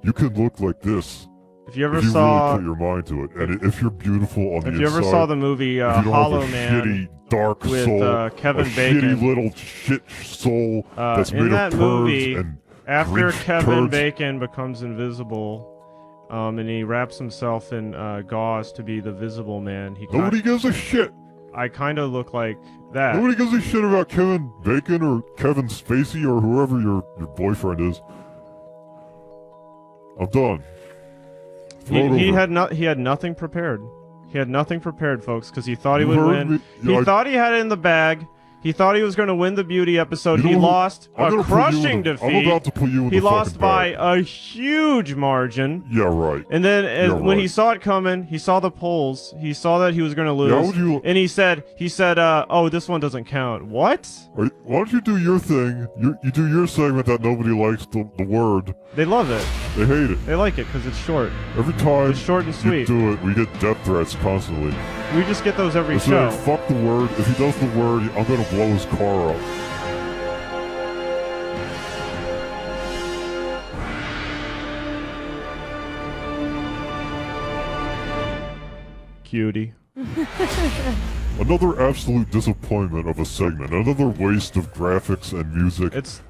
you can look like this if you ever really saw, put your mind to it, and if you're beautiful on the inside. If you ever saw the movie Hollow Man, shitty, dark with soul, Kevin a Bacon, shitty little shit soul that's made of turds movie, and after Kevin turds. Bacon becomes invisible, and he wraps himself in gauze to be the Visible Man. Nobody gives a shit. I kind of look like that. Nobody gives a shit about Kevin Bacon or Kevin Spacey or whoever your boyfriend is. I'm done. He had nothing prepared. He had nothing prepared, folks, because he thought he would win. He thought he had it in the bag. He thought he was going to win the beauty episode. He lost a crushing defeat. I'm about to put you in He lost by a huge margin. Yeah, right. And then when he saw it coming, he saw the polls. He saw that he was going to lose. And he said, oh, this one doesn't count. What? Why don't you do your thing? You do your segment that nobody likes, the word. They love it. They hate it. They like it because it's short. Every time it's short and sweet. You do it, we get death threats constantly. We just get those every show. Fuck the word. If he does the word, I'm gonna blow his car up. Cutie. Another absolute disappointment of a segment. Another waste of graphics and music. It's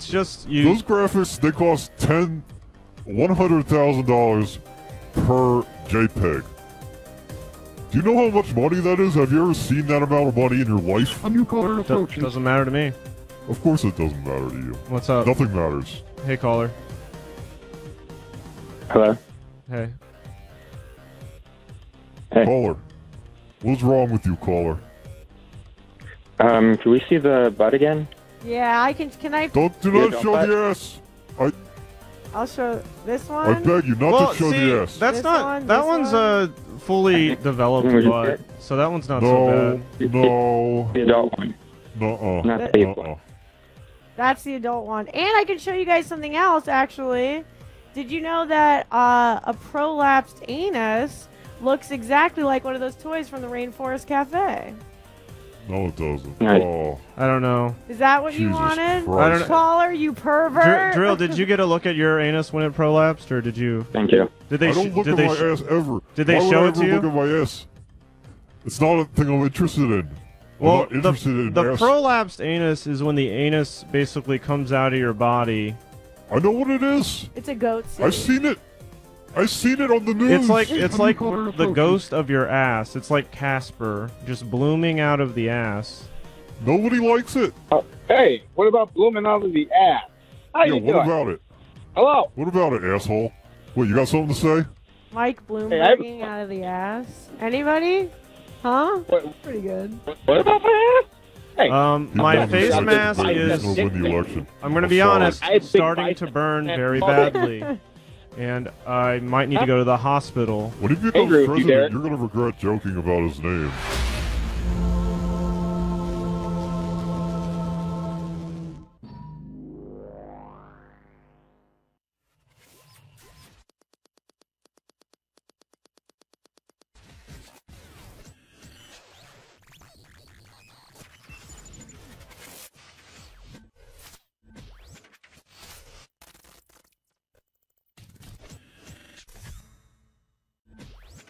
just you. Those graphics, they cost $100,000 per JPEG. Do you know how much money that is? Have you ever seen that amount of money in your life? A new caller approaching. Doesn't matter to me. Of course it doesn't matter to you. What's up? Nothing matters. Hey, caller. Hello? Hey. Hey. Caller. What's wrong with you, caller? Can we see the butt again? Yeah, I can. Can I? Do not show the ass. I'll show this one. I beg you not to show the ass. That's not. That one's a fully developed butt, so that one's not so bad. No. The adult one. Nuh-uh. Not the baby one. That's the adult one, and I can show you guys something else. Actually, did you know that a prolapsed anus looks exactly like one of those toys from the Rainforest Cafe? No, it doesn't. Nice. Oh. I don't know. Is that what you Jesus wanted? Christ. I don't know. Caller, you pervert. Drill, did you get a look at your anus when it prolapsed, or did you? Thank you. Did they? I don't look at my ass ever. Did they show it to you? Why would I ever look at my ass? It's not a thing I'm interested in. Well, I'm not interested in the ass. prolapsed anus is when the anus basically comes out of your body. I know what it is. It's a goat suit. I've seen it. I've seen it on the news. It's like the ghost of your ass. It's like Casper just blooming out of the ass. Nobody likes it. Hey, what about blooming out of the ass? How you what doing? about it? Hello. What about it, asshole? Wait, you got something to say? Mike Bloomberging out of the ass. Anybody? Huh? Pretty good. What about my ass? Hey. My face mask is, win the election. I'm going to be honest, starting to burn very badly. And I might need to go to the hospital. When he becomes president, you're going to regret joking about his name.